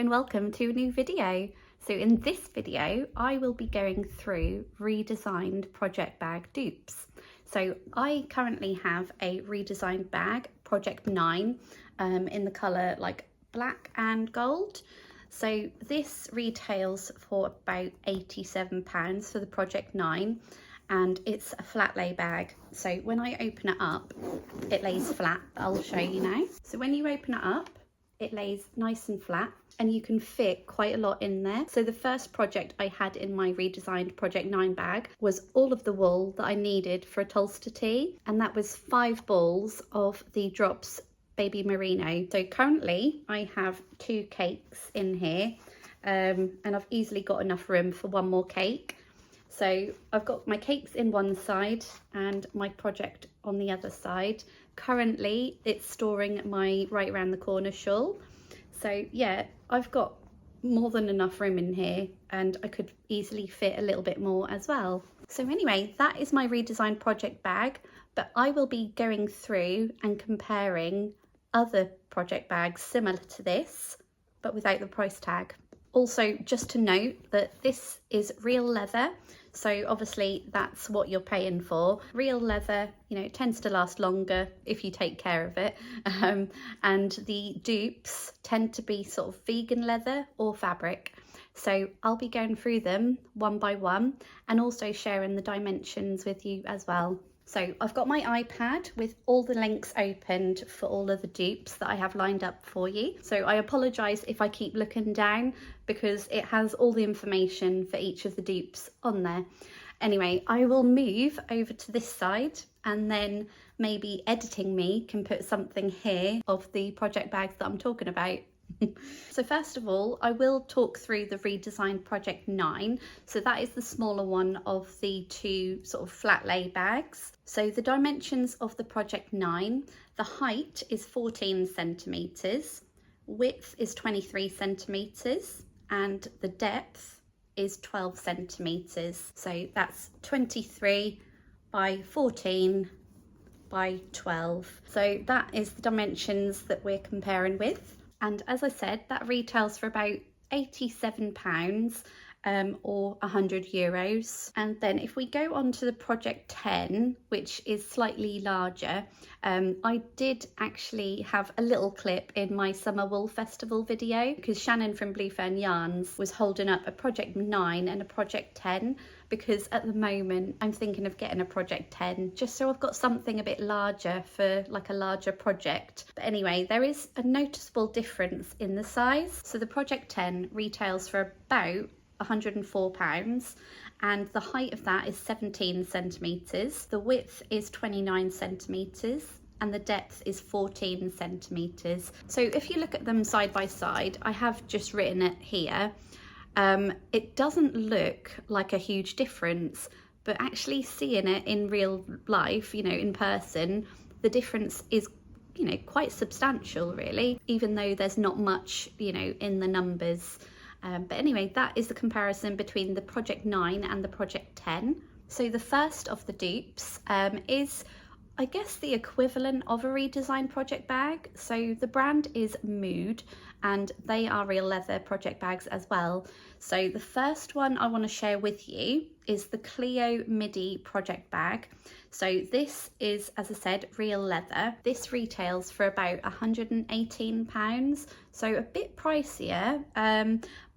and welcome to a new video. So in this video I will be going through redesigned project bag dupes. So I currently have a redesigned bag, Project 9, in the colour like black and gold. So this retails for about £87 for the Project 9 and it's a flat lay bag. So when I open it up, it lays flat. I'll show you now. So when you open it up, it lays nice and flat and you can fit quite a lot in there. So the first project I had in my redesigned Project 9 bag was all of the wool that I needed for a Tolster tee, and that was 5 balls of the Drops Baby Merino. So currently I have 2 cakes in here, and I've easily got enough room for one more cake. So I've got my cakes in one side and my project on the other side. Currently it's storing my right around the corner shawl. So yeah, I've got more than enough room in here and I could easily fit a little bit more as well. So anyway, that is my redesigned project bag, but I will be going through and comparing other project bags similar to this, but without the price tag. Also, just to note that this is real leather, so obviously that's what you're paying for. Real leather, you know, it tends to last longer if you take care of it, and the dupes tend to be sort of vegan leather or fabric. So I'll be going through them one by one and also sharing the dimensions with you as well. So I've got my iPad with all the links opened for all of the dupes that I have lined up for you. So I apologise if I keep looking down because it has all the information for each of the dupes on there. Anyway, I will move over to this side and then maybe editing me can put something here of the project bags that I'm talking about. So first of all, I will talk through the redesigned Project 9. So that is the smaller one of the 2 sort of flat lay bags. So the dimensions of the Project 9, the height is 14 centimetres, width is 23 centimetres, and the depth is 12 centimetres. So that's 23 by 14 by 12. So that is the dimensions that we're comparing with. And as I said, that retails for about £87 or €100. And then if we go on to the Project 10, which is slightly larger, I did actually have a little clip in my Summer Wool Festival video because Shannon from Blue Fern Yarns was holding up a Project 9 and a Project 10, because at the moment I'm thinking of getting a Project 10 just so I've got something a bit larger for like a larger project. But anyway, there is a noticeable difference in the size. So the Project 10 retails for about £104 and the height of that is 17 centimetres, the width is 29 centimetres and the depth is 14 centimetres. So if you look at them side by side, I have just written it here. It doesn't look like a huge difference, but actually seeing it in real life, you know, in person, the difference is, you know, quite substantial really, even though there's not much, you know, in the numbers. But anyway, that is the comparison between the Project 9 and the Project 10. So the first of the dupes is, I guess, the equivalent of a redesigned project bag. So the brand is Mood and they are real leather project bags as well. So the first one I want to share with you is the Clio Midi project bag. So this is, as I said, real leather. This retails for about £118, so a bit pricier,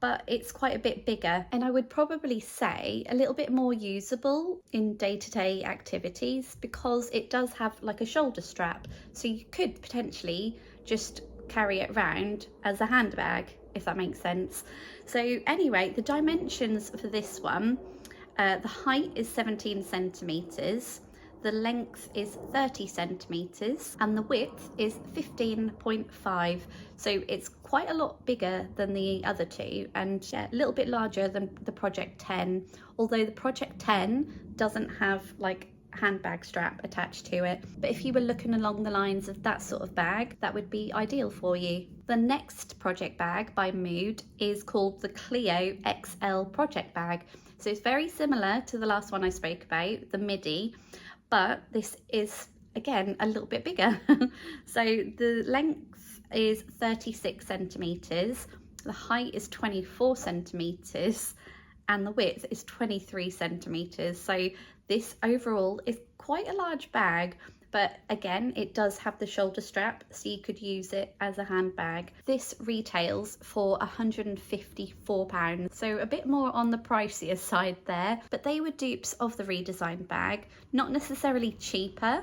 but it's quite a bit bigger. And I would probably say a little bit more usable in day-to-day activities because it does have like a shoulder strap. So you could potentially just carry it around as a handbag, if that makes sense. So anyway, the dimensions for this one, the height is 17 centimetres, the length is 30 centimetres and the width is 15.5. So it's quite a lot bigger than the other 2 and yeah, a little bit larger than the Project 10, although the Project 10 doesn't have like handbag strap attached to it. But if you were looking along the lines of that sort of bag, that would be ideal for you. The next project bag by Mood is called the Clio XL project bag. So it's very similar to the last one I spoke about, the Midi, but this is again a little bit bigger. So the length is 36 centimetres the height is 24 centimeters and the width is 23 centimeters. So this overall is quite a large bag, but again, it does have the shoulder strap, so you could use it as a handbag. This retails for £154, so a bit more on the pricier side there, but they were dupes of the Redesign bag, not necessarily cheaper,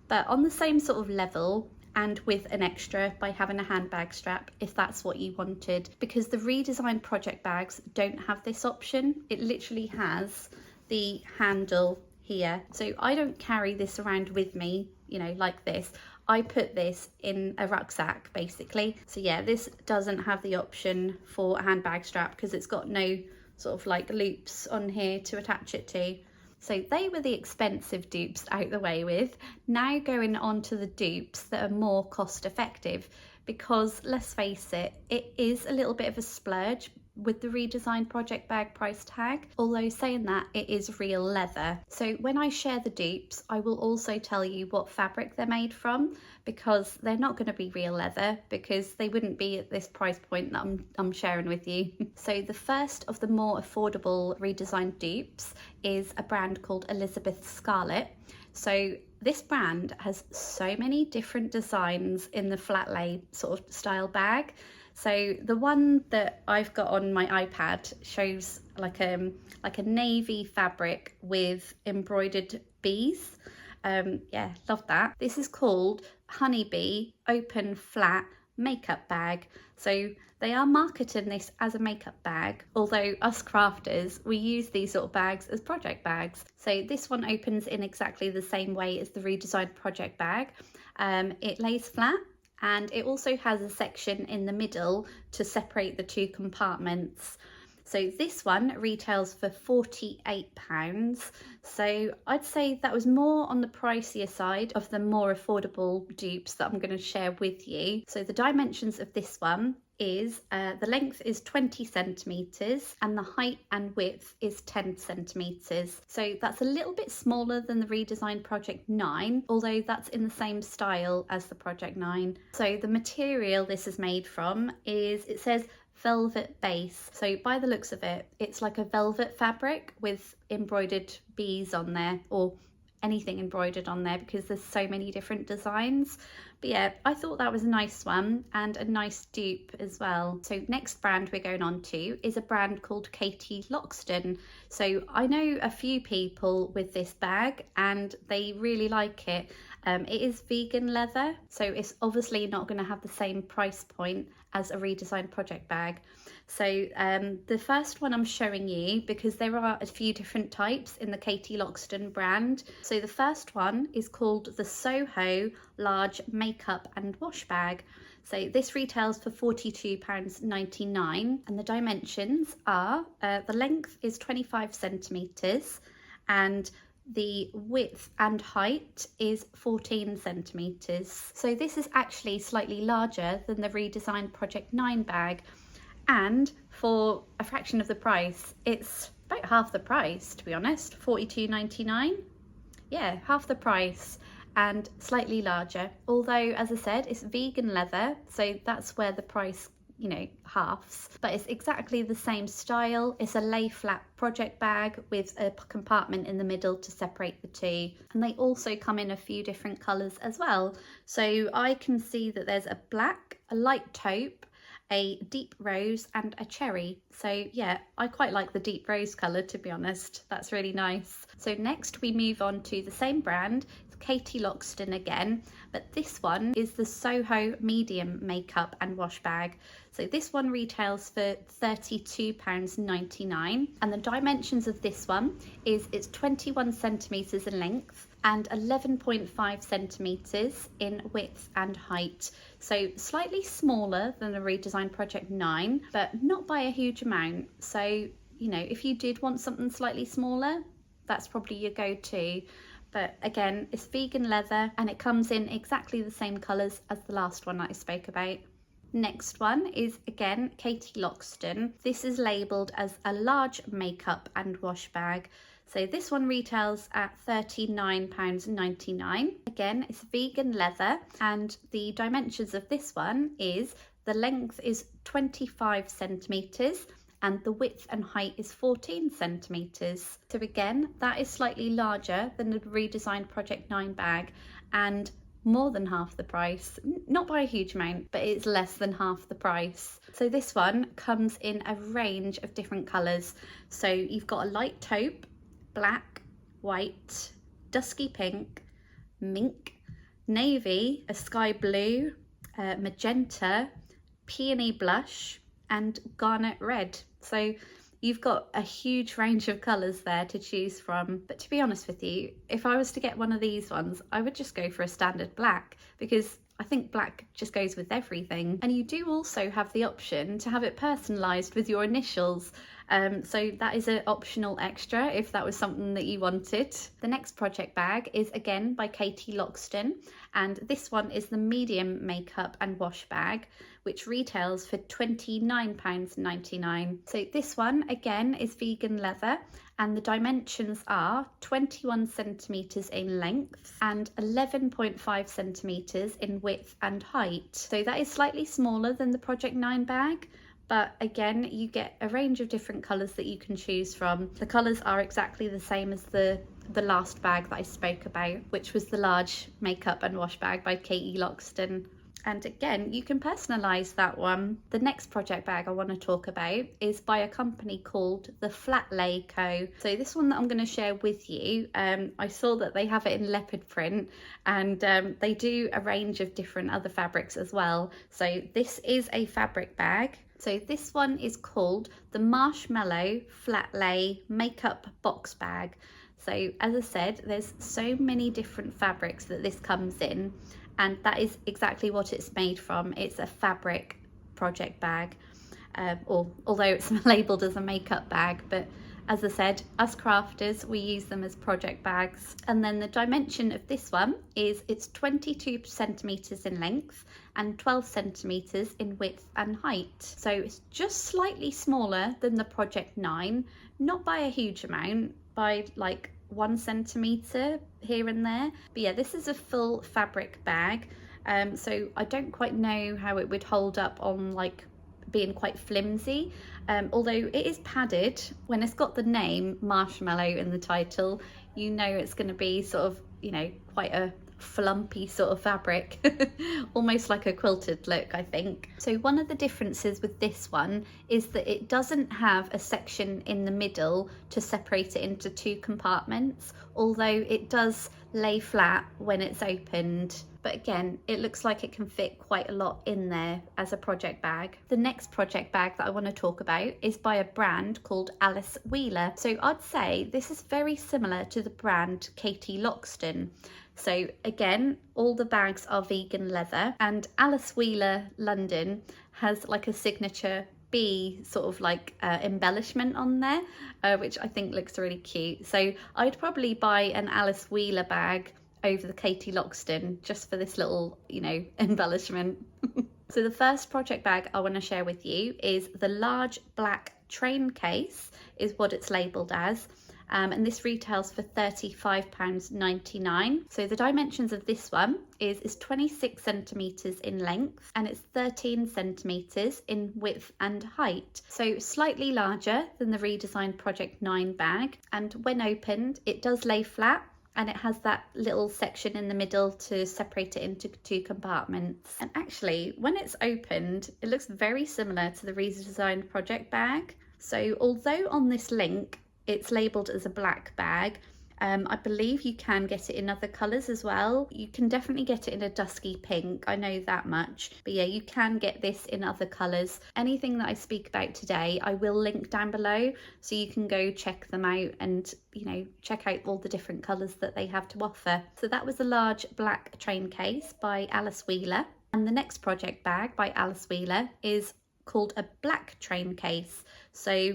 but on the same sort of level, and with an extra by having a handbag strap if that's what you wanted, because the Redesign project bags don't have this option. It literally has the handle here, so I don't carry this around with me, you know, like this. I put this in a rucksack basically. So yeah, this doesn't have the option for a handbag strap because it's got no sort of like loops on here to attach it to. So they were the expensive dupes out the way with. Now going on to the dupes that are more cost effective, because let's face it, it is a little bit of a splurge with the Redesign project bag price tag, although saying that, it is real leather. So when I share the dupes, I will also tell you what fabric they're made from, because they're not going to be real leather, because they wouldn't be at this price point that I'm sharing with you. So the first of the more affordable Redesign dupes is a brand called Elizabeth Scarlett. So this brand has so many different designs in the flat lay sort of style bag. So the one that I've got on my iPad shows like a navy fabric with embroidered bees. Yeah, love that. This is called Honeybee Open Flat Makeup Bag. So they are marketing this as a makeup bag, although us crafters, we use these sort of bags as project bags. So this one opens in exactly the same way as the Redesigned project bag. It lays flat, and it also has a section in the middle to separate the two compartments. So this one retails for £48. So I'd say that was more on the pricier side of the more affordable dupes that I'm going to share with you. So the dimensions of this one is the length is 20 centimeters and the height and width is 10 centimeters. So that's a little bit smaller than the Redesign Project 9, although that's in the same style as the Project 9. So the material this is made from is, it says velvet base. So by the looks of it, it's like a velvet fabric with embroidered bees on there, or anything embroidered on there, because there's so many different designs. But yeah, I thought that was a nice one and a nice dupe as well. So next brand we're going on to is a brand called Loxton. So I know a few people with this bag and they really like it. It is vegan leather, so it's obviously not going to have the same price point as a Redesigned project bag. So the first one I'm showing you, because there are a few different types in the Loxton brand. So the first one is called the Soho Large Makeup and Wash Bag. So this retails for £42.99 and the dimensions are, the length is 25 centimetres and the width and height is 14 centimetres. So this is actually slightly larger than the Redesigned Project 9 bag, and for a fraction of the price, it's about half the price, to be honest, £42.99. Yeah, half the price and slightly larger. Although, as I said, it's vegan leather, so that's where the price, you know, halves, but it's exactly the same style. It's a lay flat project bag with a compartment in the middle to separate the two, and they also come in a few different colours as well. So I can see that there's a black, a light taupe, a deep rose and a cherry. So yeah, I quite like the deep rose colour, to be honest. That's really nice. So next we move on to the same brand, Loxton again, but this one is the Soho Medium Makeup and Wash Bag. So this one retails for £32.99 and the dimensions of this one is it's 21 centimetres in length and 11.5 centimetres in width and height. So slightly smaller than the Redesigned Project 9, but not by a huge amount. So, you know, if you did want something slightly smaller, that's probably your go-to. But again, it's vegan leather and it comes in exactly the same colours as the last one that I spoke about. Next one is again Loxton. This is labelled as a large makeup and wash bag. So this one retails at £39.99. Again, it's vegan leather and the dimensions of this one is the length is 25 centimetres and the width and height is 14 centimetres. So again, that is slightly larger than the redesigned Project 9 bag and more than half the price. Not by a huge amount, but it's less than half the price. So this one comes in a range of different colours. So you've got a light taupe, black, white, dusky pink, mink, navy, a sky blue, magenta, peony blush and garnet red. So you've got a huge range of colours there to choose from. But to be honest with you, if I was to get one of these ones, I would just go for a standard black, because I think black just goes with everything. And you do also have the option to have it personalised with your initials. So that is an optional extra if that was something that you wanted. The next project bag is again by Katie Loxton, and this one is the medium makeup and wash bag, which retails for £29.99. So this one again is vegan leather, and the dimensions are 21 centimetres in length and 11.5 centimetres in width and height. So that is slightly smaller than the Project 9 bag, but again, you get a range of different colours that you can choose from. The colours are exactly the same as the last bag that I spoke about, which was the large makeup and wash bag by Katie Loxton. And again, you can personalise that one. The next project bag I want to talk about is by a company called the Flat Lay Co. So this one that I'm going to share with you, I saw that they have it in leopard print, and they do a range of different other fabrics as well. So this is a fabric bag. So this one is called the Marshmallow Flat Lay Makeup Box Bag. So as I said, there's so many different fabrics that this comes in, and that is exactly what it's made from. It's a fabric project bag, although it's labelled as a makeup bag, but as I said, us crafters, we use them as project bags. And then the dimension of this one is it's 22 centimetres in length and 12 centimetres in width and height. So it's just slightly smaller than the Project 9, not by a huge amount, by like 1 centimetre here and there. But yeah, this is a full fabric bag. So I don't quite know how it would hold up on like being quite flimsy, although it is padded. When it's got the name Marshmallow in the title, you know it's going to be sort of, you know, quite a flumpy sort of fabric, almost like a quilted look, I think. So one of the differences with this one is that it doesn't have a section in the middle to separate it into 2 compartments, although it does lay flat when it's opened. But again, it looks like it can fit quite a lot in there as a project bag. The next project bag that I want to talk about is by a brand called Alice Wheeler. So I'd say this is very similar to the brand Katie Loxton. So again, all the bags are vegan leather, and Alice Wheeler London has like a signature bee sort of like embellishment on there, which I think looks really cute. So I'd probably buy an Alice Wheeler bag over the Katie Loxton just for this little, you know, embellishment. So the first project bag I want to share with you is the large black train case, is what it's labelled as. And this retails for £35.99. So the dimensions of this one is 26 centimetres in length and it's 13 centimetres in width and height. So slightly larger than the redesigned Project 9 bag. And when opened, it does lay flat, and it has that little section in the middle to separate it into 2 compartments. And actually, when it's opened, it looks very similar to the redesigned project bag. So although on this link, it's labelled as a black bag, I believe you can get it in other colours as well. You can definitely get it in a dusky pink, I know that much. But yeah, you can get this in other colours. Anything that I speak about today, I will link down below, so you can go check them out and, you know, check out all the different colours that they have to offer. So that was the large black train case by Alice Wheeler. And the next project bag by Alice Wheeler is called a black train case. So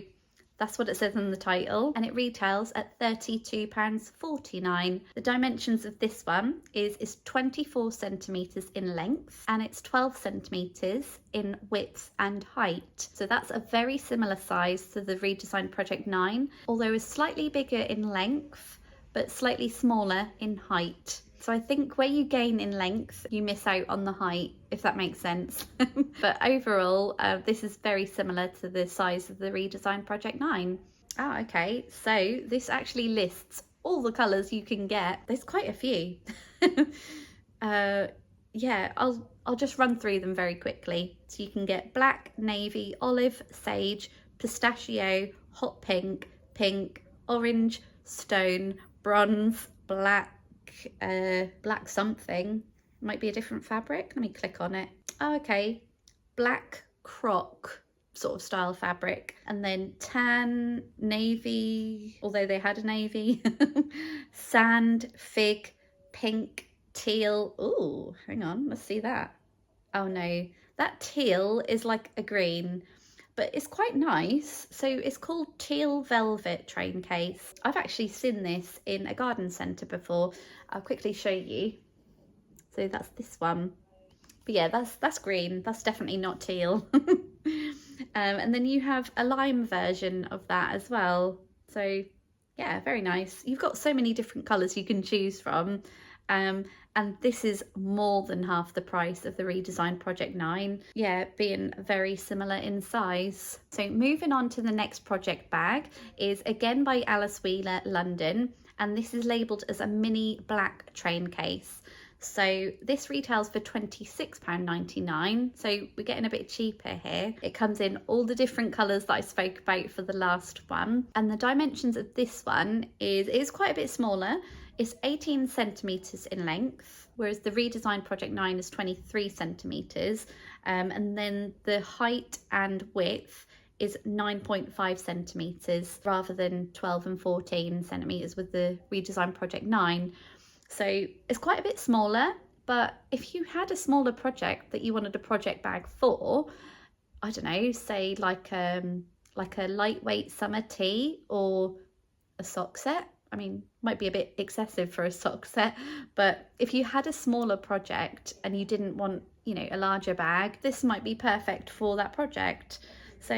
that's what it says in the title, and it retails at £32.49. The dimensions of this one is 24 centimetres in length and it's 12 centimetres in width and height. So that's a very similar size to the redesigned Project 9, although it's slightly bigger in length but slightly smaller in height. So I think where you gain in length, you miss out on the height, if that makes sense. But overall, this is very similar to the size of the Redesign Project 9. Ah, okay, so this actually lists all the colours you can get. There's quite a few. Yeah, I'll just run through them very quickly. So you can get black, navy, olive, sage, pistachio, hot pink, pink, orange, stone, bronze, black, black something. Might be a different fabric. Let me click on it. Oh, okay. Black croc sort of style fabric, and then tan, navy, although they had a navy, sand, fig, pink, teal. Oh, hang on, let's see that. Oh no, that teal is like a green, but it's quite nice. So it's called Teal Velvet Train Case. I've actually seen this in a garden centre before. I'll quickly show you. So that's this one. But yeah, that's green. That's definitely not teal. And then you have a lime version of that as well. So yeah, very nice. You've got so many different colours you can choose from. And this is more than half the price of the Redesign Project 9. Yeah, being very similar in size. So moving on to the next project bag is again by Alice Wheeler, London. And this is labelled as a mini black train case. So this retails for £26.99. So we're getting a bit cheaper here. It comes in all the different colours that I spoke about for the last one. And the dimensions of this one is quite a bit smaller. It's 18 centimetres in length, whereas the Redesign Project 9 is 23 centimetres. And then the height and width is 9.5 centimetres rather than 12 and 14 centimetres with the Redesign Project 9. So it's quite a bit smaller, but if you had a smaller project that you wanted a project bag for, I don't know, say like a lightweight summer tee or a sock set. I mean, might be a bit excessive for a sock set, but if you had a smaller project and you didn't want, you know, a larger bag, this might be perfect for that project. So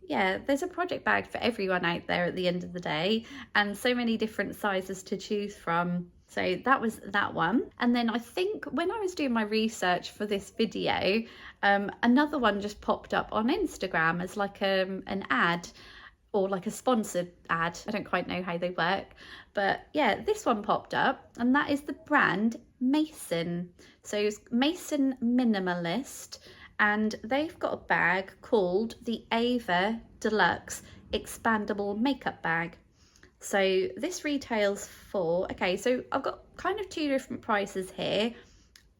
yeah, there's a project bag for everyone out there at the end of the day, and so many different sizes to choose from. So that was that one. And then I think when I was doing my research for this video, another one just popped up on Instagram as like an ad, or like a sponsored ad. I don't quite know how they work, but yeah, this one popped up, and that is the brand Mason. So it's Mason Minimalist, and they've got a bag called the Ava Deluxe Expandable Makeup Bag. So this retails for, okay, so I've got kind of two different prices here.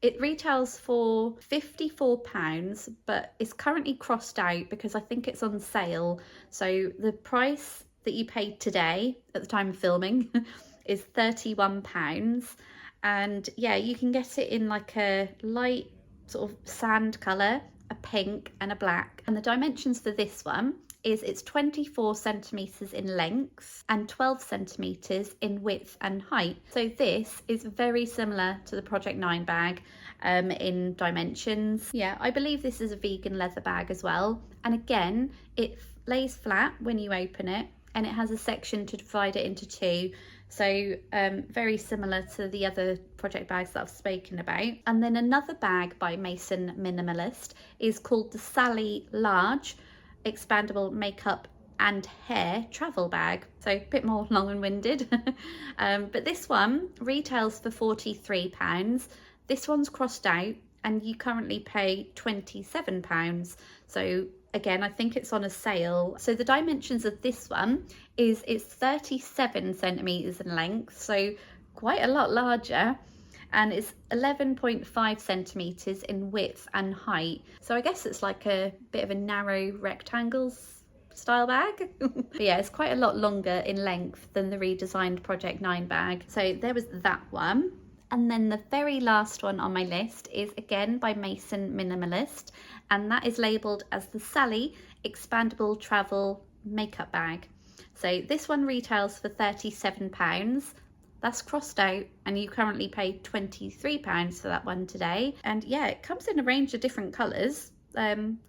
It retails for £54, but it's currently crossed out because I think it's on sale. So the price that you paid today at the time of filming is £31. And yeah, you can get it in like a light sort of sand colour, a pink and a black. And the dimensions for this one is it's 24 centimetres in length and 12 centimetres in width and height. So this is very similar to the Project 9 bag in dimensions. Yeah, I believe this is a vegan leather bag as well. And again, it lays flat when you open it, and it has a section to divide it into two. So very similar to the other project bags that I've spoken about. And then another bag by Mason Minimalist is called the Sally Large Expandable Makeup and Hair Travel Bag. So a bit more long and winded. But this one retails for £43. This one's crossed out and you currently pay £27. So again, I think it's on a sale. So the dimensions of this one is it's 37 centimetres in length, so quite a lot larger, and it's 11.5 centimetres in width and height. So I guess it's like a bit of a narrow rectangle style bag. But yeah, it's quite a lot longer in length than the redesigned Project 9 bag. So there was that one. And then the very last one on my list is again by Mason Minimalist, and that is labelled as the Sally Expandable Travel Makeup Bag. So this one retails for £37. That's crossed out, and you currently pay £23 for that one today. And yeah, it comes in a range of different colours,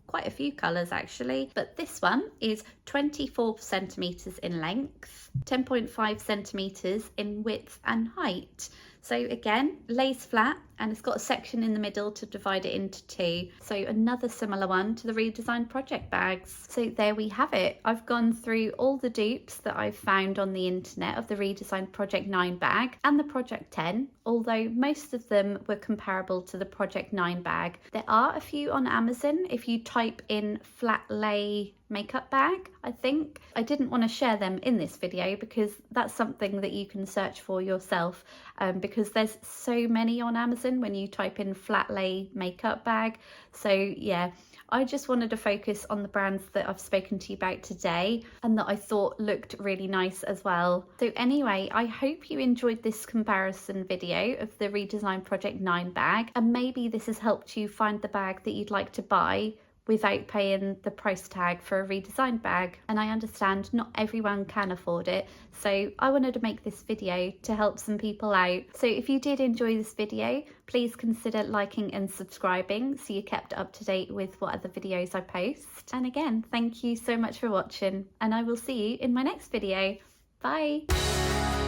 quite a few colours actually, but this one is 24 centimetres in length, 10.5 centimetres in width and height. So again, lays flat, and it's got a section in the middle to divide it into two. So another similar one to the Redesign project bags. So there we have it. I've gone through all the dupes that I've found on the internet of the Redesign Project 9 bag and the Project 10, although most of them were comparable to the Project 9 bag. There are a few on Amazon if you type in flat lay makeup bag, I think. I didn't want to share them in this video because that's something that you can search for yourself, because there's so many on Amazon when you type in flat lay makeup bag. So yeah, I just wanted to focus on the brands that I've spoken to you about today and that I thought looked really nice as well. So anyway, I hope you enjoyed this comparison video of the Redesign Project 9 bag, and maybe this has helped you find the bag that you'd like to buy without paying the price tag for a redesigned bag. And I understand not everyone can afford it, so I wanted to make this video to help some people out. So if you did enjoy this video, please consider liking and subscribing so you're kept up to date with what other videos I post. And again, thank you so much for watching, and I will see you in my next video. Bye!